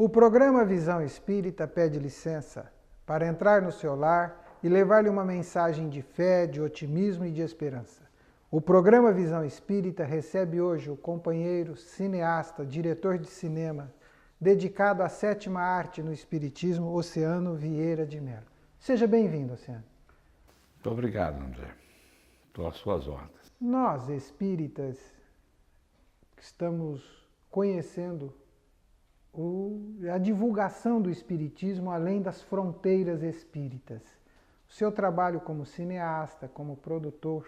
O programa Visão Espírita pede licença para entrar no seu lar e levar-lhe uma mensagem de fé, de otimismo e de esperança. O programa Visão Espírita recebe hoje o companheiro, cineasta, diretor de cinema, dedicado à sétima arte no Espiritismo, Oceano Vieira de Mello. Seja bem-vindo, Oceano. Muito obrigado, André. Estou às suas ordens. Nós, espíritas, estamos conhecendo a divulgação do Espiritismo além das fronteiras espíritas. O seu trabalho como cineasta, como produtor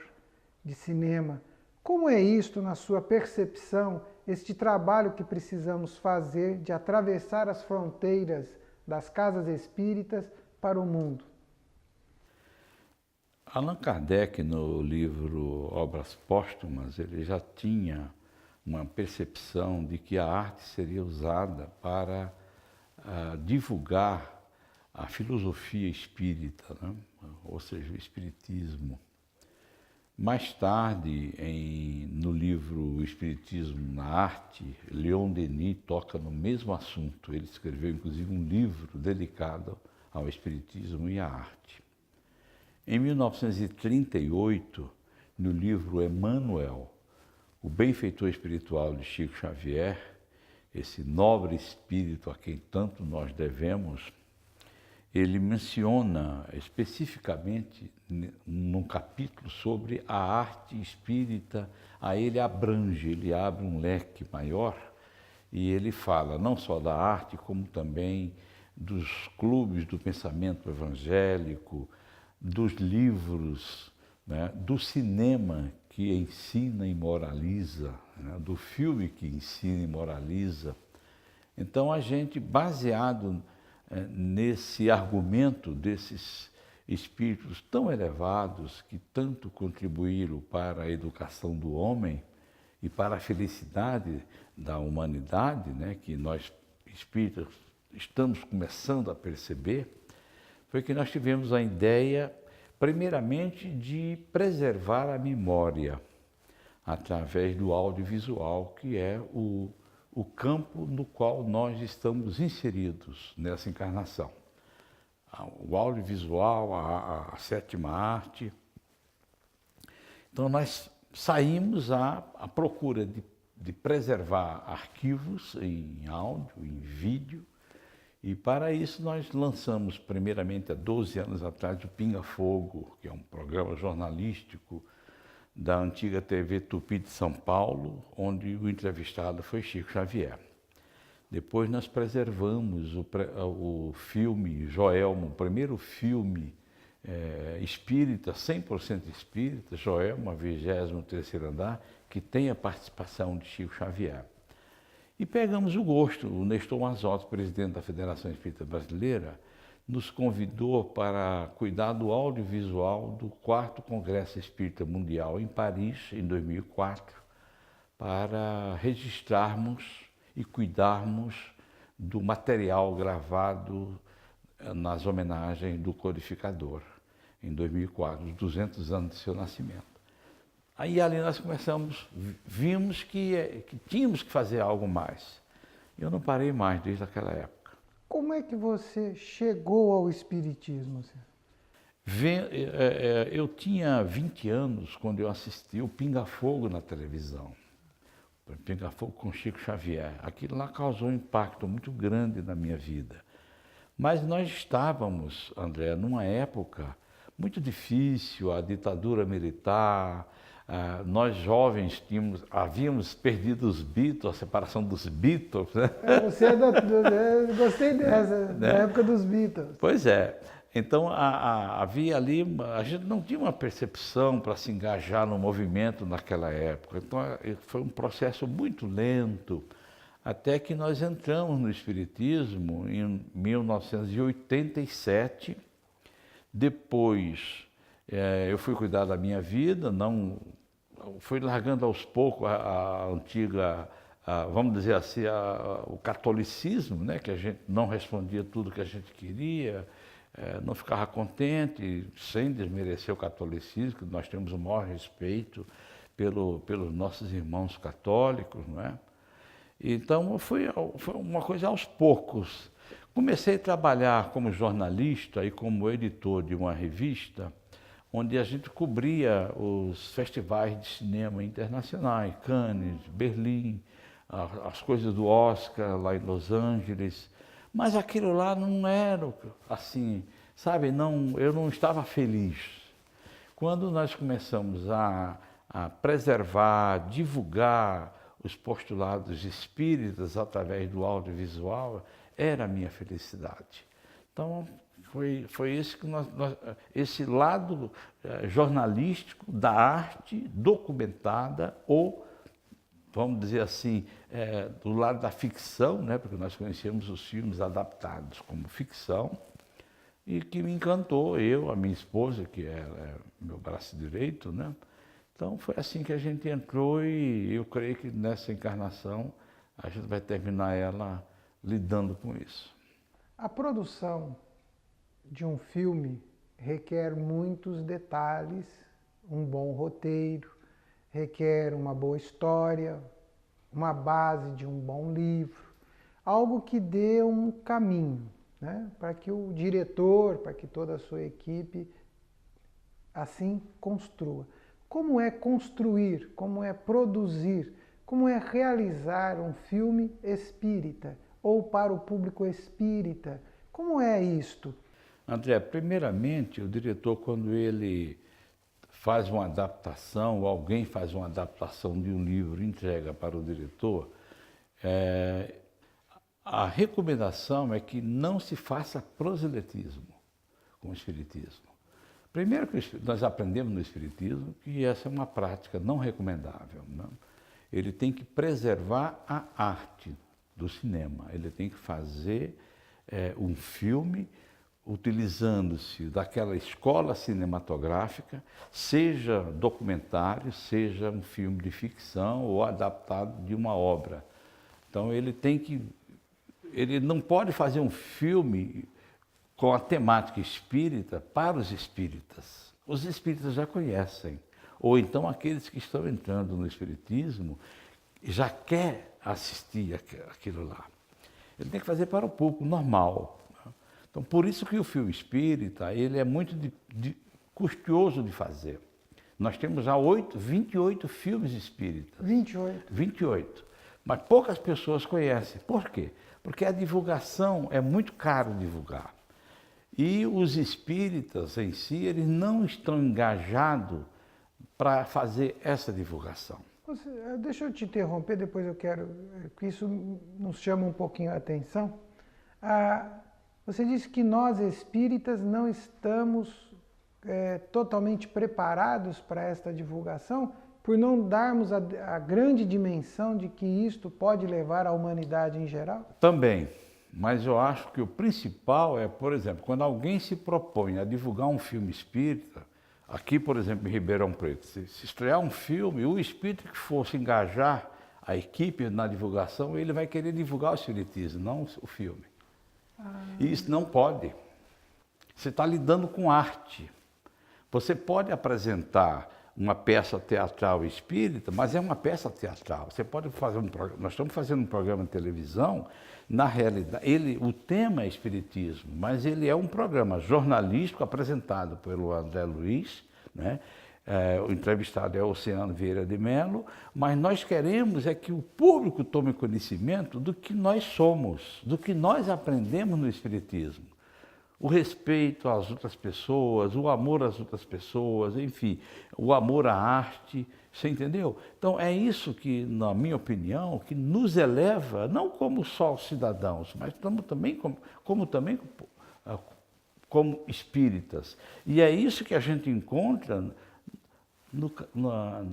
de cinema, como é isto na sua percepção, este trabalho que precisamos fazer de atravessar as fronteiras das casas espíritas para o mundo? Allan Kardec, no livro Obras Póstumas, ele já tinha uma percepção de que a arte seria usada para divulgar a filosofia espírita, né? Ou seja, o espiritismo. Mais tarde, no livro O Espiritismo na Arte, Leon Denis toca no mesmo assunto. Ele escreveu, inclusive, um livro dedicado ao espiritismo e à arte. Em 1938, no livro Emmanuel, o benfeitor espiritual de Chico Xavier, esse nobre espírito a quem tanto nós devemos, ele menciona especificamente num capítulo sobre a arte espírita, a ele abrange, ele abre um leque maior e ele fala não só da arte, como também dos clubes do pensamento evangélico, dos livros, né, do cinema que ensina e moraliza, né, do filme que ensina e moraliza. Então a gente, baseado nesse argumento desses espíritos tão elevados que tanto contribuíram para a educação do homem e para a felicidade da humanidade, né, que nós espíritas estamos começando a perceber, foi que nós tivemos a ideia, primeiramente, de preservar a memória através do audiovisual, que é o campo no qual nós estamos inseridos nessa encarnação. O audiovisual, a sétima arte. Então nós saímos à procura de preservar arquivos em áudio, em vídeo, e para isso nós lançamos primeiramente há 12 anos atrás o Pinga Fogo, que é um programa jornalístico da antiga TV Tupi de São Paulo, onde o entrevistado foi Chico Xavier. Depois nós preservamos o filme Joelma, o primeiro filme espírita, 100% espírita, Joelma, 23º andar, que tem a participação de Chico Xavier. E pegamos o gosto. O Nestor Mazotti, presidente da Federação Espírita Brasileira, nos convidou para cuidar do audiovisual do 4º Congresso Espírita Mundial em Paris, em 2004, para registrarmos e cuidarmos do material gravado nas homenagens do codificador, em 2004, os 200 anos de seu nascimento. Aí ali nós começamos, vimos que tínhamos que fazer algo mais. Eu não parei mais desde aquela época. Como é que você chegou ao Espiritismo? Eu tinha 20 anos quando eu assisti o Pinga Fogo na televisão. O Pinga Fogo com Chico Xavier. Aquilo lá causou um impacto muito grande na minha vida. Mas nós estávamos, André, numa época muito difícil, a ditadura militar. Nós jovens havíamos perdido os Beatles, a separação dos Beatles, né? Você gostei dessa, né? Da época dos Beatles. Pois é. Então havia ali, a gente não tinha uma percepção para se engajar no movimento naquela época. Então foi um processo muito lento, até que nós entramos no Espiritismo em 1987. Depois eu fui cuidar da minha vida, fui largando aos poucos a antiga, vamos dizer assim, o catolicismo, né? Que a gente não respondia tudo que a gente queria, não ficava contente, sem desmerecer o catolicismo, que nós temos o maior respeito pelos nossos irmãos católicos, não é? Então, foi uma coisa aos poucos. Comecei a trabalhar como jornalista e como editor de uma revista, onde a gente cobria os festivais de cinema internacionais, Cannes, Berlim, as coisas do Oscar lá em Los Angeles. Mas aquilo lá não era assim, sabe? Não, eu não estava feliz. Quando nós começamos a preservar, divulgar os postulados espíritas através do audiovisual, era a minha felicidade. Então, foi esse, esse lado jornalístico da arte documentada, ou, vamos dizer assim, do lado da ficção, né? Porque nós conhecemos os filmes adaptados como ficção, e que me encantou, a minha esposa, que é meu braço direito, né? Então foi assim que a gente entrou, e eu creio que nessa encarnação a gente vai terminar ela lidando com isso. A produção de um filme requer muitos detalhes, um bom roteiro, requer uma boa história, uma base de um bom livro, algo que dê um caminho, né, para que o diretor, para que toda a sua equipe assim construa. Como é construir, como é produzir, como é realizar um filme espírita ou para o público espírita? Como é isto? André, primeiramente, o diretor, quando ele faz uma adaptação, ou alguém faz uma adaptação de um livro e entrega para o diretor, a recomendação é que não se faça proselitismo com o espiritismo. Primeiro que nós aprendemos no espiritismo que essa é uma prática não recomendável, não? Ele tem que preservar a arte do cinema, ele tem que fazer um filme utilizando-se daquela escola cinematográfica, seja documentário, seja um filme de ficção ou adaptado de uma obra. Então ele não pode fazer um filme com a temática espírita para os espíritas. Os espíritas já conhecem, ou então aqueles que estão entrando no espiritismo já quer assistir aquilo lá. Ele tem que fazer para o público normal. Então, por isso que o filme espírita, ele é muito custoso de fazer. Nós temos já 28 filmes espíritas. 28. 28. Mas poucas pessoas conhecem. Por quê? Porque a divulgação é muito caro divulgar. E os espíritas em si, eles não estão engajados para fazer essa divulgação. Deixa eu te interromper, depois eu quero, que isso nos chama um pouquinho a atenção. Você disse que nós espíritas não estamos totalmente preparados para esta divulgação, por não darmos a grande dimensão de que isto pode levar à humanidade em geral? Também, mas eu acho que o principal é, por exemplo, quando alguém se propõe a divulgar um filme espírita, aqui, por exemplo, em Ribeirão Preto, se estrear um filme, o espírita que fosse engajar a equipe na divulgação, ele vai querer divulgar o espiritismo, não o filme. E isso não pode. Você está lidando com arte. Você pode apresentar uma peça teatral espírita, mas é uma peça teatral. Você pode fazer um programa. Nós estamos fazendo um programa de televisão, na realidade, o tema é espiritismo, mas ele é um programa jornalístico apresentado pelo André Luiz, né? O entrevistado é o Oceano Vieira de Mello, mas nós queremos é que o público tome conhecimento do que nós somos, do que nós aprendemos no espiritismo. O respeito às outras pessoas, o amor às outras pessoas, enfim, o amor à arte, você entendeu? Então é isso que, na minha opinião, que nos eleva, não como só cidadãos, mas também como espíritas. E é isso que a gente encontra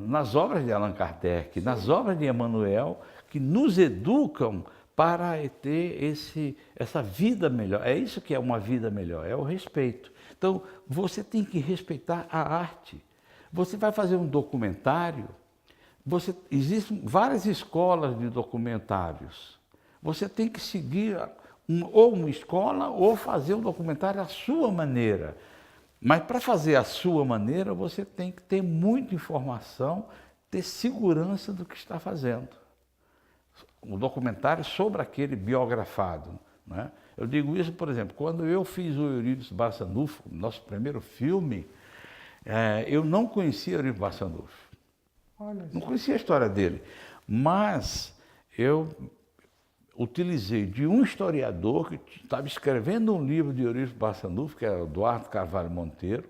nas obras de Allan Kardec, nas obras de Emmanuel, que nos educam para ter essa vida melhor. É isso que é uma vida melhor, é o respeito. Então, você tem que respeitar a arte. Você vai fazer um documentário, existem várias escolas de documentários. Você tem que seguir ou uma escola ou fazer um documentário à sua maneira. Mas para fazer à sua maneira, você tem que ter muita informação, ter segurança do que está fazendo. um documentário sobre aquele biografado, né? Eu digo isso, por exemplo, quando eu fiz o Eurípides Barçanufo, nosso primeiro filme, eu não conhecia o Eurípides Barçanufo. Não conhecia a história dele, mas eu utilizei de um historiador que estava escrevendo um livro de Eurípides Barçanufo, que era o Eduardo Carvalho Monteiro,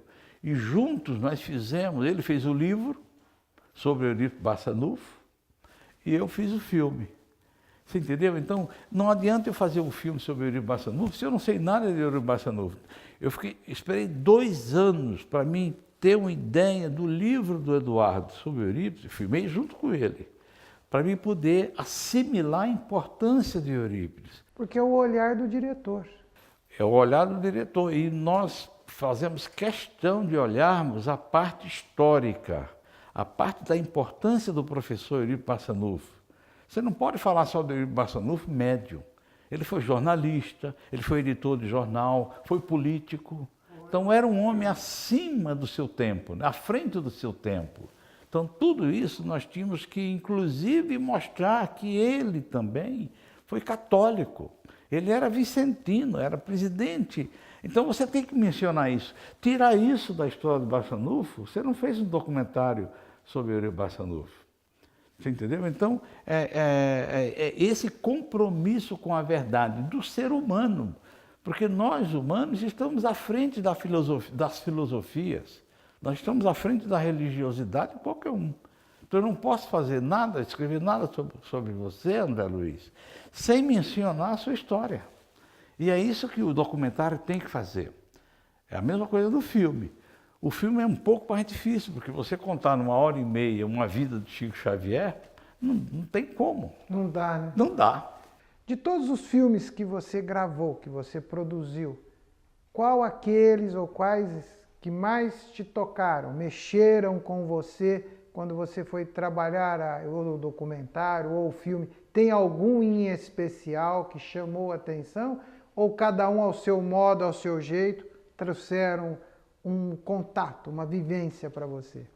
e juntos nós fizemos, ele fez o livro sobre Eurípides Barçanufo e eu fiz o filme. Você entendeu? Então, não adianta eu fazer um filme sobre Eurípides Barçanufo se eu não sei nada de Eurípides Barçanufo. Esperei 2 anos para mim ter uma ideia do livro do Eduardo sobre Eurípides, filmei junto com ele, para mim poder assimilar a importância de Eurípides. Porque é o olhar do diretor. É o olhar do diretor, e nós fazemos questão de olharmos a parte histórica, a parte da importância do professor Eurípides Barçanufo. Você não pode falar só do Eurípides Barçanufo médium. Ele foi jornalista, ele foi editor de jornal, foi político. Então era um homem acima do seu tempo, à frente do seu tempo. Então tudo isso nós tínhamos que, inclusive, mostrar que ele também foi católico. Ele era vicentino, era presidente. Então você tem que mencionar isso. Tirar isso da história do Barçanufo, você não fez um documentário sobre Eurípides Barçanufo. Você entendeu? Então, esse compromisso com a verdade do ser humano, porque nós, humanos, estamos à frente das filosofias, nós estamos à frente da religiosidade de qualquer um. Então, eu não posso fazer nada, escrever nada sobre você, André Luiz, sem mencionar a sua história. E é isso que o documentário tem que fazer. É a mesma coisa do filme. O filme é um pouco mais difícil, porque você contar numa hora e meia uma vida de Chico Xavier, não tem como. Não dá, né? Não dá. De todos os filmes que você gravou, que você produziu, qual aqueles ou quais que mais te tocaram, mexeram com você quando você foi trabalhar o documentário ou o filme? Tem algum em especial que chamou a atenção? Ou cada um ao seu modo, ao seu jeito, trouxeram um contato, uma vivência para você?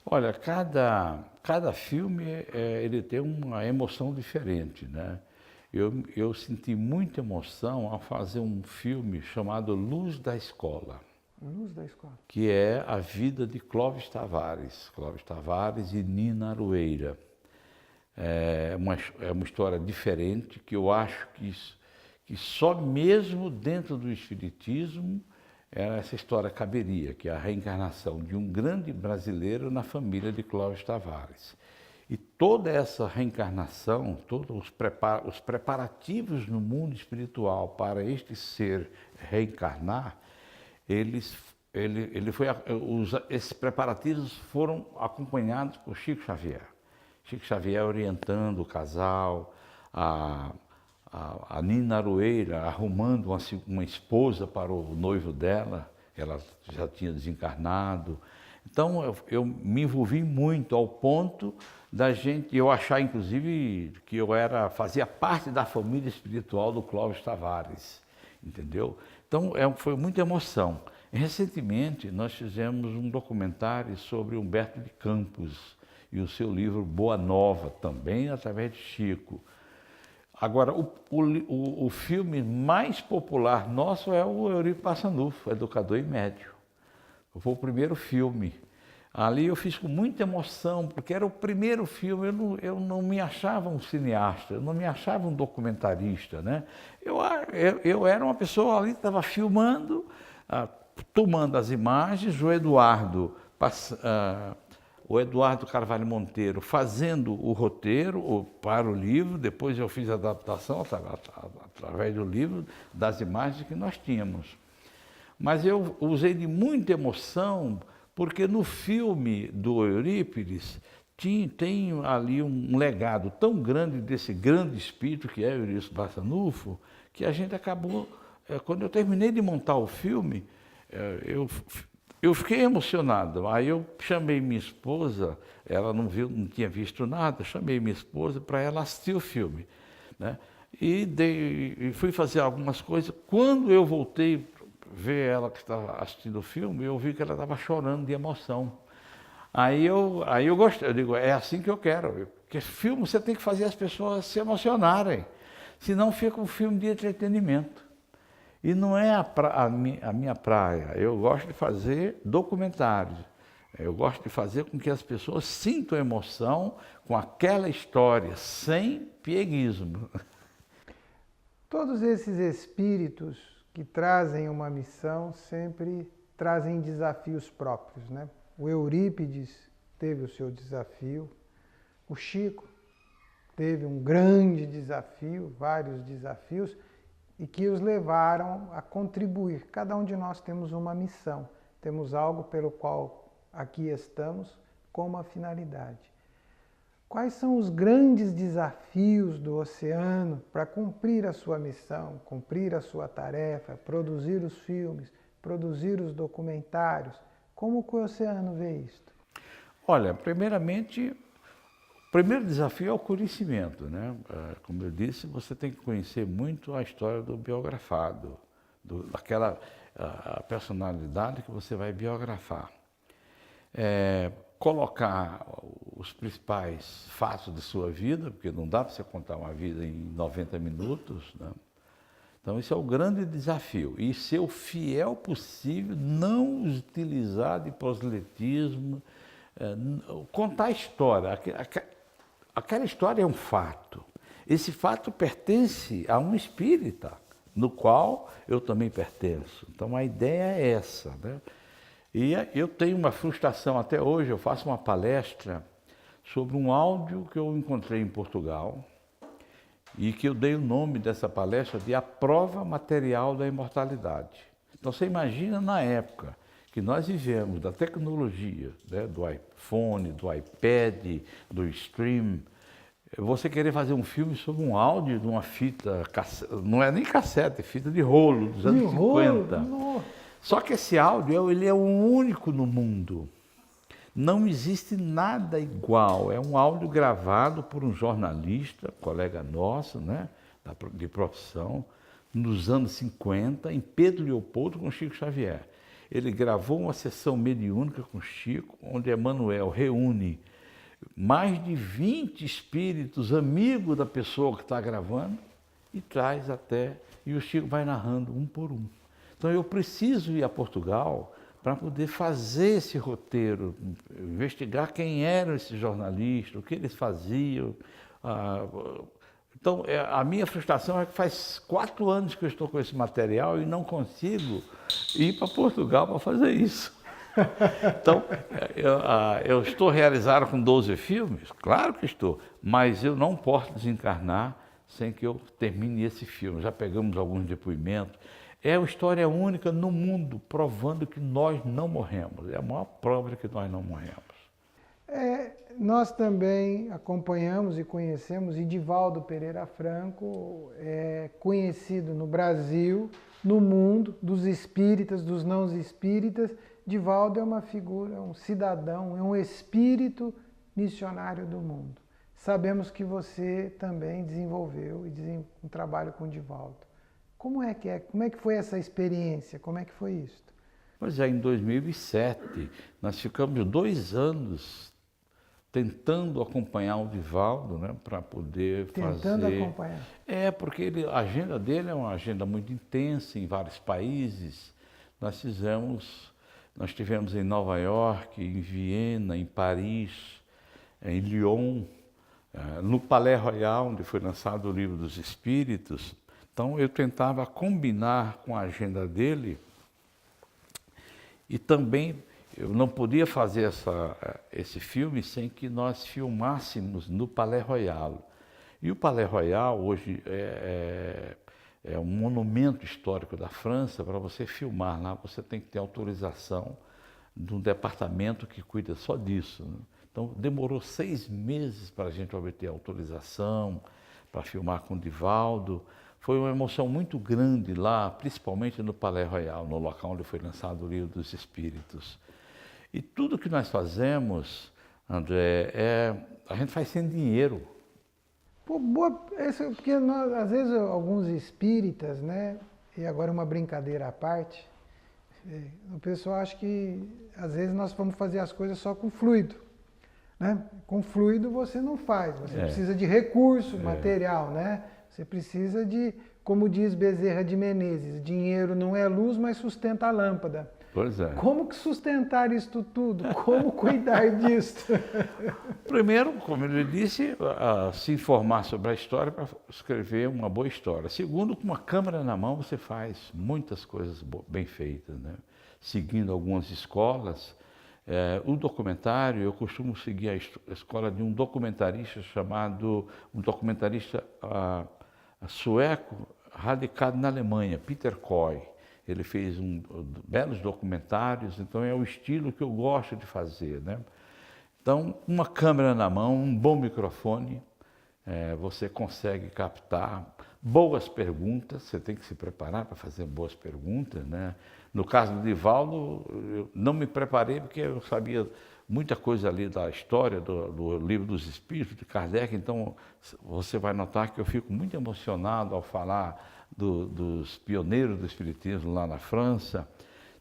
Olha, cada filme ele tem uma emoção diferente, né? Eu senti muita emoção ao fazer um filme chamado Luz da Escola. Luz da Escola. Que é a vida de Clóvis Tavares e Nina Aroeira. É uma história diferente que eu acho que só mesmo dentro do Espiritismo essa história caberia, que é a reencarnação de um grande brasileiro na família de Clóvis Tavares. E toda essa reencarnação, todos os preparativos no mundo espiritual para este ser reencarnar, esses preparativos foram acompanhados por Chico Xavier. Chico Xavier orientando o casal, a Nina Aroeira arrumando uma esposa para o noivo dela, ela já tinha desencarnado. Então eu me envolvi muito ao ponto eu achar inclusive que fazia parte da família espiritual do Clóvis Tavares, entendeu? Então foi muita emoção. Recentemente nós fizemos um documentário sobre Humberto de Campos e o seu livro Boa Nova, também através de Chico. Agora, o filme mais popular nosso é o Eurípides Barçanufo, Educador e Médium. Foi o primeiro filme. Ali eu fiz com muita emoção, porque era o primeiro filme, eu não me achava um cineasta, eu não me achava um documentarista, né? Eu era uma pessoa ali que estava filmando, tomando as imagens, o Eduardo Carvalho Monteiro fazendo o roteiro para o livro, depois eu fiz a adaptação através do livro, das imagens que nós tínhamos. Mas eu usei de muita emoção, porque no filme do Eurípides tem ali um legado tão grande desse grande espírito que é Eurípides Barçanufo, que a gente acabou, quando eu terminei de montar o filme, eu fiquei emocionado. Aí eu chamei minha esposa, ela não tinha visto nada, chamei minha esposa para ela assistir o filme, né? E fui fazer algumas coisas. Quando eu voltei ver ela que estava assistindo o filme, eu vi que ela estava chorando de emoção. Aí eu gostei, eu digo, é assim que eu quero. Porque filme você tem que fazer as pessoas se emocionarem, senão fica um filme de entretenimento. E não é a minha praia. Eu gosto de fazer documentários. Eu gosto de fazer com que as pessoas sintam emoção com aquela história, sem pieguismo. Todos esses espíritos que trazem uma missão sempre trazem desafios próprios, né? O Eurípides teve o seu desafio, o Chico teve um grande desafio, vários desafios, e que os levaram a contribuir. Cada um de nós temos uma missão, temos algo pelo qual aqui estamos com uma finalidade. Quais são os grandes desafios do oceano para cumprir a sua missão, cumprir a sua tarefa, produzir os filmes, produzir os documentários? Como que o oceano vê isto? Olha, primeiramente, o primeiro desafio é o conhecimento, né? Como eu disse, você tem que conhecer muito a história do biografado, daquela a personalidade que você vai biografar. Colocar os principais fatos de sua vida, porque não dá para você contar uma vida em 90 minutos, né? Então, esse é o grande desafio. E ser o fiel possível, não utilizar de proselitismo, contar a história. Aquela história é um fato. Esse fato pertence a um espírita, no qual eu também pertenço. Então, a ideia é essa, né? E eu tenho uma frustração até hoje. Eu faço uma palestra sobre um áudio que eu encontrei em Portugal, e que eu dei o nome dessa palestra de A Prova Material da Imortalidade. Então você imagina na época que nós vivemos da tecnologia, né, do iPhone, do iPad, do stream, você querer fazer um filme sobre um áudio de uma fita, não é nem cassete, é fita de rolo, dos anos 50. Só que esse áudio ele é o único no mundo. Não existe nada igual. É um áudio gravado por um jornalista, colega nosso, né, de profissão, nos anos 50, em Pedro Leopoldo com Chico Xavier. Ele gravou uma sessão mediúnica com Chico, onde Emmanuel reúne mais de 20 espíritos amigos da pessoa que está gravando e traz até, e o Chico vai narrando um por um. Então eu preciso ir a Portugal para poder fazer esse roteiro, investigar quem eram esses jornalistas, o que eles faziam. Então, a minha frustração é que faz 4 anos que eu estou com esse material e não consigo ir para Portugal para fazer isso. Então, eu estou realizado com 12 filmes? Claro que estou, mas eu não posso desencarnar sem que eu termine esse filme. Já pegamos alguns depoimentos. É uma história única no mundo, provando que nós não morremos. É a maior prova de que nós não morremos. Nós também acompanhamos e conhecemos Edivaldo Pereira Franco, conhecido no Brasil, no mundo, dos espíritas, dos não espíritas. Edivaldo é uma figura, um cidadão, é um espírito missionário do mundo. Sabemos que você também desenvolveu um trabalho com Edivaldo. Como é que foi essa experiência? Como é que foi isso? Pois é, em 2007, nós ficamos 2 anos tentando acompanhar o Edivaldo, né, para poder Tentando acompanhar. Porque a agenda dele é uma agenda muito intensa em vários países. Nós tivemos em Nova York, em Viena, em Paris, em Lyon, no Palais Royal, onde foi lançado o Livro dos Espíritos. Então eu tentava combinar com a agenda dele e também eu não podia fazer esse filme sem que nós filmássemos no Palais Royal. E o Palais Royal hoje é um monumento histórico da França. Para você filmar lá, você tem que ter autorização de um departamento que cuida só disso, né? Então demorou 6 meses para a gente obter autorização para filmar com o Edivaldo. Foi uma emoção muito grande lá, principalmente no Palais Royal, no local onde foi lançado o Livro dos Espíritos. E tudo que nós fazemos, André, a gente faz sem dinheiro. Porque às vezes alguns espíritas, né, e agora uma brincadeira à parte, O pessoal acha que às vezes nós vamos fazer as coisas só com fluido, né? Com fluido você não faz, você precisa de recurso material, né? Você precisa de, como diz Bezerra de Menezes, dinheiro não é luz, mas sustenta a lâmpada. Pois é. Como que sustentar isto tudo? Como cuidar disso? Primeiro, como ele disse, se informar sobre a história para escrever uma boa história. Segundo, com uma câmera na mão você faz muitas coisas bem feitas, né? Seguindo algumas escolas. O documentário, eu costumo seguir a escola de um documentarista sueco radicado na Alemanha, Peter Coy. Ele fez belos documentários, então é o estilo que eu gosto de fazer, né? Então, uma câmera na mão, um bom microfone, você consegue captar boas perguntas, você tem que se preparar para fazer boas perguntas, né? No caso do Divaldo, eu não me preparei porque eu sabia muita coisa ali da história do Livro dos Espíritos, de Kardec, então você vai notar que eu fico muito emocionado ao falar dos pioneiros do Espiritismo lá na França.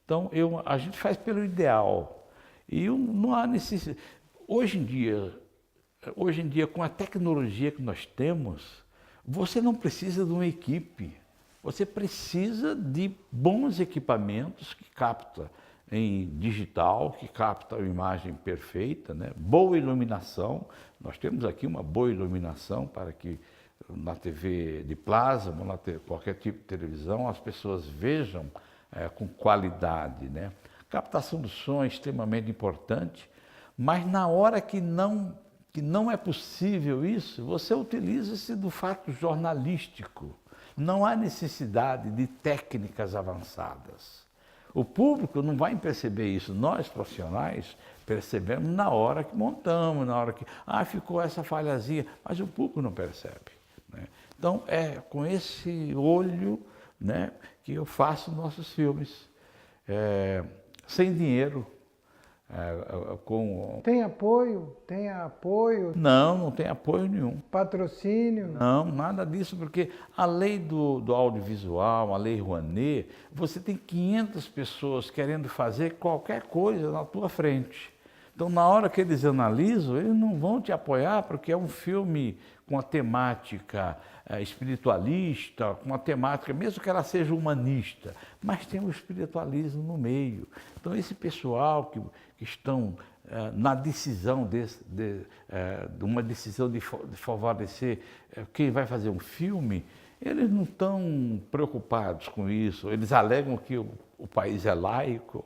Então, a gente faz pelo ideal. E não há necessidade. Hoje em dia, com a tecnologia que nós temos, você não precisa de uma equipe. Você precisa de bons equipamentos que captam em digital, que captam a imagem perfeita, né? Boa iluminação. Nós temos aqui uma boa iluminação para que na TV de plasma, qualquer tipo de televisão, as pessoas vejam com qualidade, né? Captação do som é extremamente importante, mas na hora que não é possível isso, você utiliza-se do fato jornalístico. Não há necessidade de técnicas avançadas. O público não vai perceber isso. Nós, profissionais, percebemos na hora que montamos, na hora que ficou essa falhazinha, mas o público não percebe, né? Então, é com esse olho, né, que eu faço nossos filmes, sem dinheiro. Tem apoio? Tem apoio? Não tem apoio nenhum. Patrocínio? Não, nada disso, porque a lei do audiovisual, a lei Rouanet, você tem 500 pessoas querendo fazer qualquer coisa na tua frente. Então, na hora que eles analisam, eles não vão te apoiar, porque é um filme com a temática espiritualista, com a temática, mesmo que ela seja humanista, mas tem o espiritualismo no meio. Então, esse pessoal que estão na decisão de uma decisão de favorecer quem vai fazer um filme, eles não estão preocupados com isso, eles alegam que o país é laico.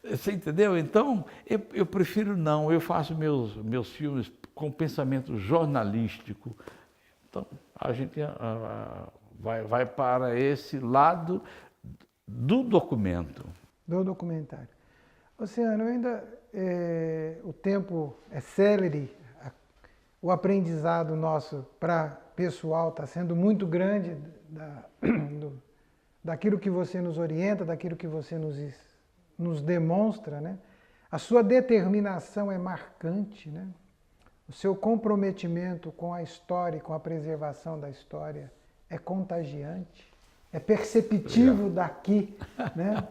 Você entendeu? Então, eu prefiro não, eu faço meus filmes com pensamento jornalístico. Então, a gente vai para esse lado do documento. Do documentário. Oceano, o tempo é célere, o aprendizado nosso para pessoal está sendo muito grande daquilo que você nos orienta, daquilo que você nos demonstra, né? A sua determinação é marcante, né? O seu comprometimento com a história e com a preservação da história é contagiante, é perceptível daqui, né?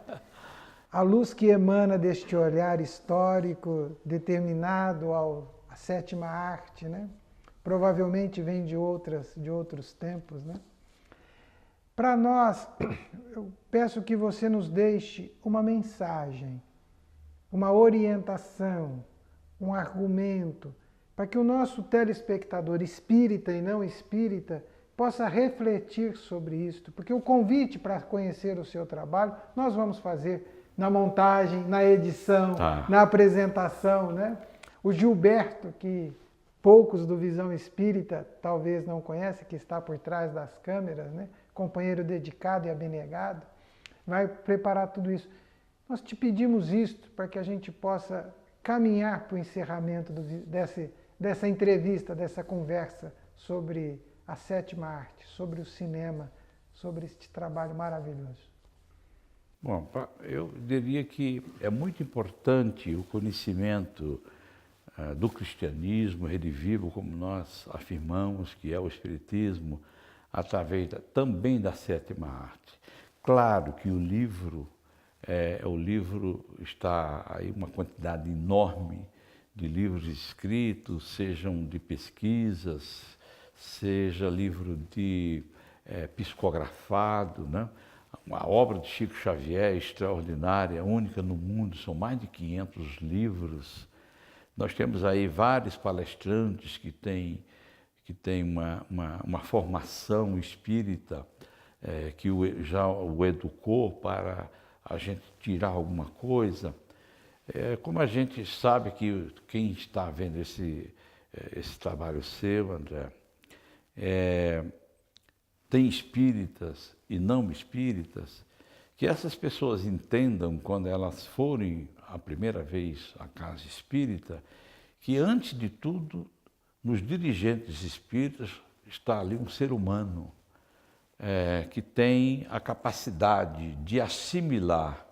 A luz que emana deste olhar histórico determinado à sétima arte, né? Provavelmente vem de outros tempos, né? Para nós, eu peço que você nos deixe uma mensagem, uma orientação, um argumento, para que o nosso telespectador espírita e não espírita possa refletir sobre isto, porque o convite para conhecer o seu trabalho nós vamos fazer na montagem, na edição, na apresentação, né? O Gilberto, que poucos do Visão Espírita talvez não conhecem, que está por trás das câmeras, né? Companheiro dedicado e abnegado, vai preparar tudo isso. Nós te pedimos isto para que a gente possa caminhar para o encerramento dessa entrevista, dessa conversa sobre a sétima arte, sobre o cinema, sobre este trabalho maravilhoso. Bom, eu diria que é muito importante o conhecimento do cristianismo redivivo, como nós afirmamos que é o espiritismo, através também da sétima arte. Claro que o livro O livro está aí uma quantidade enorme de livros escritos, sejam de pesquisas, seja livro de psicografado, né? A obra de Chico Xavier é extraordinária, única no mundo, são mais de 500 livros. Nós temos aí vários palestrantes que têm uma formação espírita que já o educou para a gente tirar alguma coisa. Como a gente sabe que quem está vendo esse trabalho seu, André, tem espíritas e não espíritas, que essas pessoas entendam, quando elas forem a primeira vez à casa espírita, que antes de tudo, nos dirigentes espíritas, está ali um ser humano que tem a capacidade de assimilar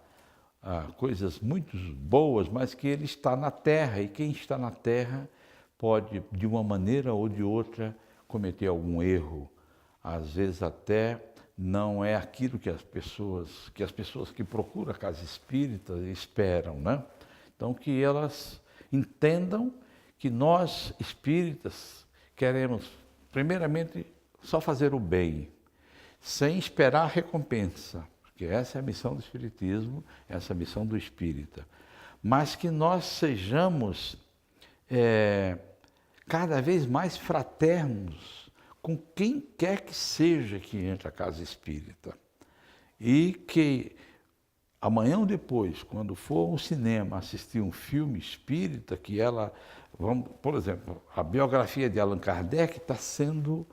coisas muito boas, mas que ele está na Terra, e quem está na Terra pode, de uma maneira ou de outra, cometer algum erro. Às vezes até não é aquilo que as pessoas que procuram a casa espírita esperam, né? Então, que elas entendam que nós, espíritas, queremos, primeiramente, só fazer o bem, sem esperar recompensa, porque essa é a missão do Espiritismo, essa é a missão do espírita. Mas que nós sejamos cada vez mais fraternos com quem quer que seja que entre a casa espírita. E que amanhã ou depois, quando for ao cinema assistir um filme espírita, que por exemplo, a biografia de Allan Kardec está sendo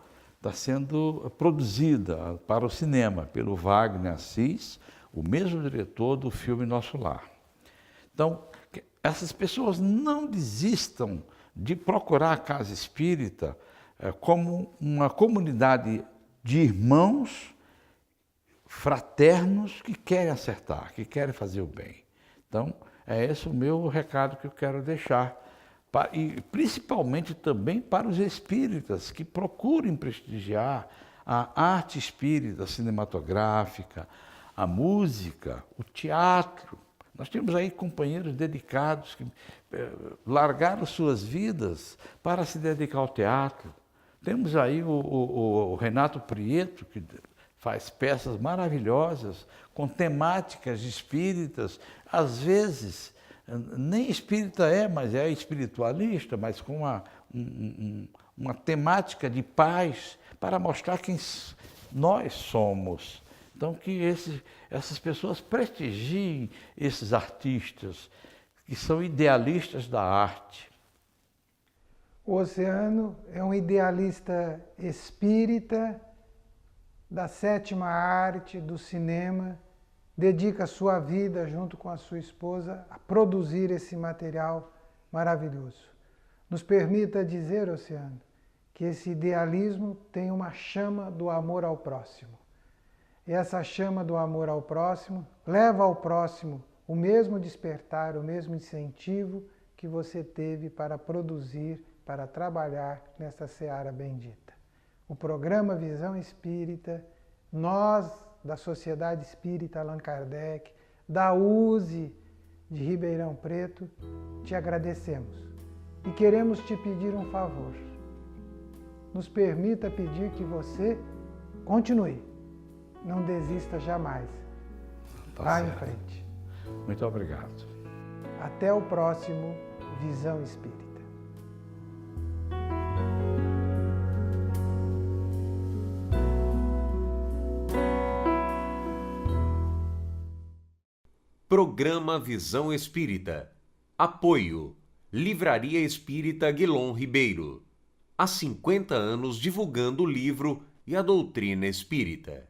produzida para o cinema pelo Wagner Assis, o mesmo diretor do filme Nosso Lar. Então, essas pessoas não desistam de procurar a casa espírita como uma comunidade de irmãos fraternos que querem acertar, que querem fazer o bem. Então, é esse o meu recado que eu quero deixar, e principalmente também para os espíritas que procurem prestigiar a arte espírita cinematográfica, a música, o teatro. Nós temos aí companheiros dedicados que largaram suas vidas para se dedicar ao teatro. Temos aí o Renato Prieto, que faz peças maravilhosas, com temáticas espíritas, às vezes, nem espírita mas é espiritualista, mas com uma temática de paz, para mostrar quem nós somos. Então, que essas pessoas prestigiem esses artistas, que são idealistas da arte. O Oceano é um idealista espírita da sétima arte, do cinema, dedica sua vida, junto com a sua esposa, a produzir esse material maravilhoso. Nos permita dizer, Oceano, que esse idealismo tem uma chama do amor ao próximo. E essa chama do amor ao próximo leva ao próximo o mesmo despertar, o mesmo incentivo que você teve para produzir, para trabalhar nessa seara bendita. O programa Visão Espírita, nós da Sociedade Espírita Allan Kardec, da USE de Ribeirão Preto, te agradecemos e queremos te pedir um favor. Nos permita pedir que você continue, não desista jamais. Vá em frente. Muito obrigado. Até o próximo Visão Espírita. Programa Visão Espírita. Apoio. Livraria Espírita Guilom Ribeiro. Há 50 anos divulgando o livro e a doutrina espírita.